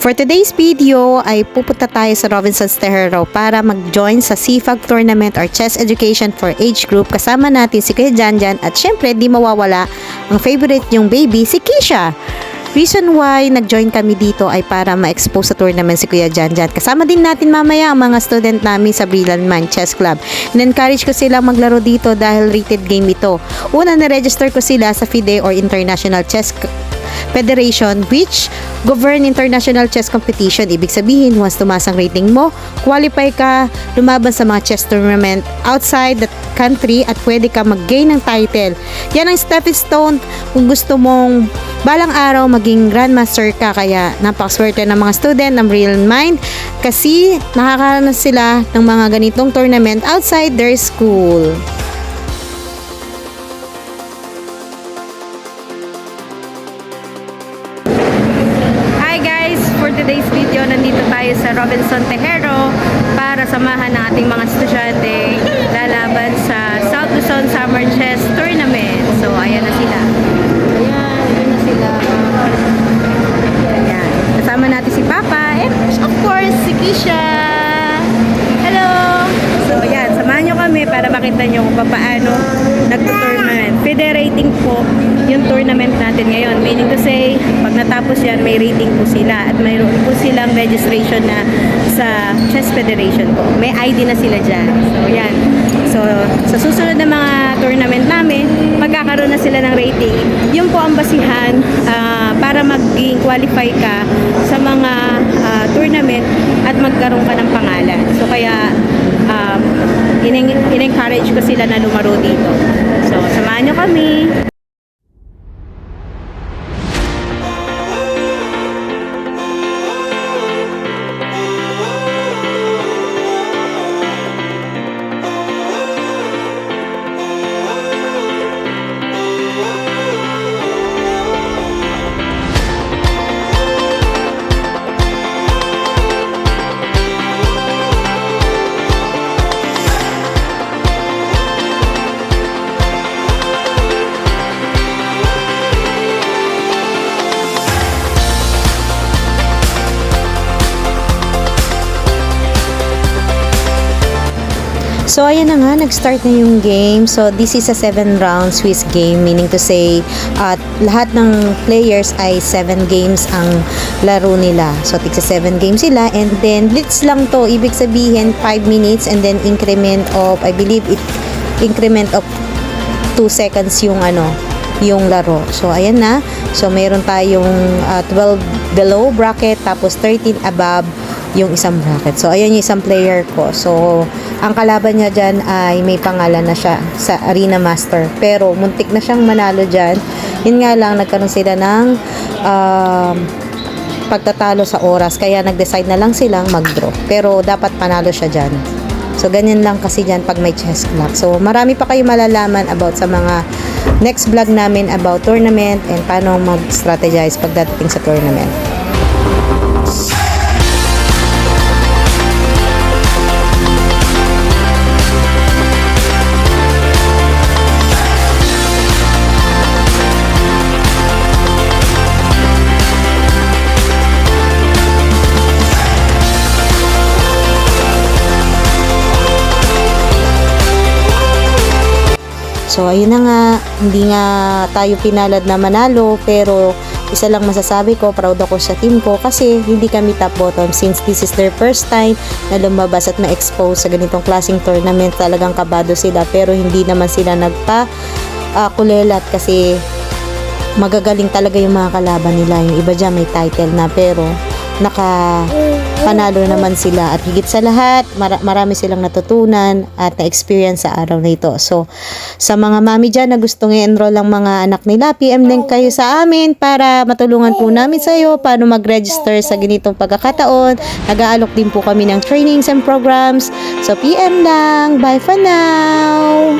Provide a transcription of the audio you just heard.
For today's video ay pupunta tayo sa Robinsons Tejero para mag-join sa CFAG Tournament or Chess Education for Age Group. Kasama natin si Kuya Janjan at syempre di mawawala ang favorite yung baby, si Kisha. Reason why nag-join kami dito ay para ma-expose sa tournament si Kuya Janjan. Kasama din natin mamaya ang mga student namin sa Brilliant Mind Chess Club. In-encourage ko sila maglaro dito dahil rated game ito. Una, na-register ko sila sa FIDE or International Chess Federation which govern international chess competition. Ibig sabihin, once tumaas ang rating mo, qualify ka lumaban sa mga chess tournament outside the country at pwede ka mag-gain ng title. Yan ang stepping stone kung gusto mong balang araw maging grandmaster ka. Kaya napakaswerte ng mga student ng Brilliant Mind kasi nakakaranas sila ng mga ganitong tournament outside their school. Today's video, nandito tayo sa Robinsons Tejero para samahan ng ating mga estudyante lalaban sa South Luzon Summer Chess Tournament. So, ayan na sila. Ayan na sila. Ayan. Kasama natin si Papa and of course, si Kisha. Hello! So, ayan. Samahan nyo kami para makita nyo kung paano nagto-tournament. FIDE rating po yung tournament natin ngayon. Meaning to say, pag natapos yan, may rating po sila at mayroon po silang registration na sa Chess Federation po. May ID na sila dyan. So, yan. So, sa susunod na mga tournament namin, magkakaroon na sila ng rating. Yun po ang basihan para maging qualify ka sa mga tournament at magkaroon ka ng pangalan. So, kaya in-encourage ko sila na lumaro dito. So, samahan nyo kami. So, ayan na nga, nag-start na yung game. So, this is a 7-round Swiss game, meaning to say, lahat ng players ay 7 games ang laro nila. So, tigsa 7 games sila, and then, blitz lang to. Ibig sabihin, 5 minutes, and then increment of, I believe, increment of 2 seconds yung laro. So, ayan na. So, mayroon tayong 12 below bracket, tapos 13 above yung isang bracket. So, ayan yung isang player ko. So, ang kalaban niya dyan ay may pangalan na siya sa Arena Master. Pero, muntik na siyang manalo dyan. Yun nga lang, nagkaroon sila ng pagtatalo sa oras. Kaya, nag-decide na lang silang mag-draw. Pero, dapat panalo siya dyan. So, ganyan lang kasi dyan pag may chess clock. So, marami pa kayo malalaman about sa mga next vlog namin about tournament and paano mag-strategize pagdating sa tournament. So, ayun na nga, hindi nga tayo pinalad na manalo, pero isa lang masasabi ko, proud ako sa team ko kasi hindi kami top bottom since this is their first time na lumabas at na-expose sa ganitong klaseng tournament. Talagang kabado sila, pero hindi naman sila nagpa-kulelat kasi magagaling talaga yung mga kalaban nila. Yung iba dyan may title na, pero nakapanalo naman sila at higit sa lahat marami silang natutunan at na-experience sa araw na ito. So, sa mga mami dyan na gustong i-enroll ang mga anak nila, PM din kayo sa amin para matulungan po namin sa iyo paano mag-register sa ganitong pagkakataon. Nag-aalok din po kami ng trainings and programs. So, PM lang. Bye for now!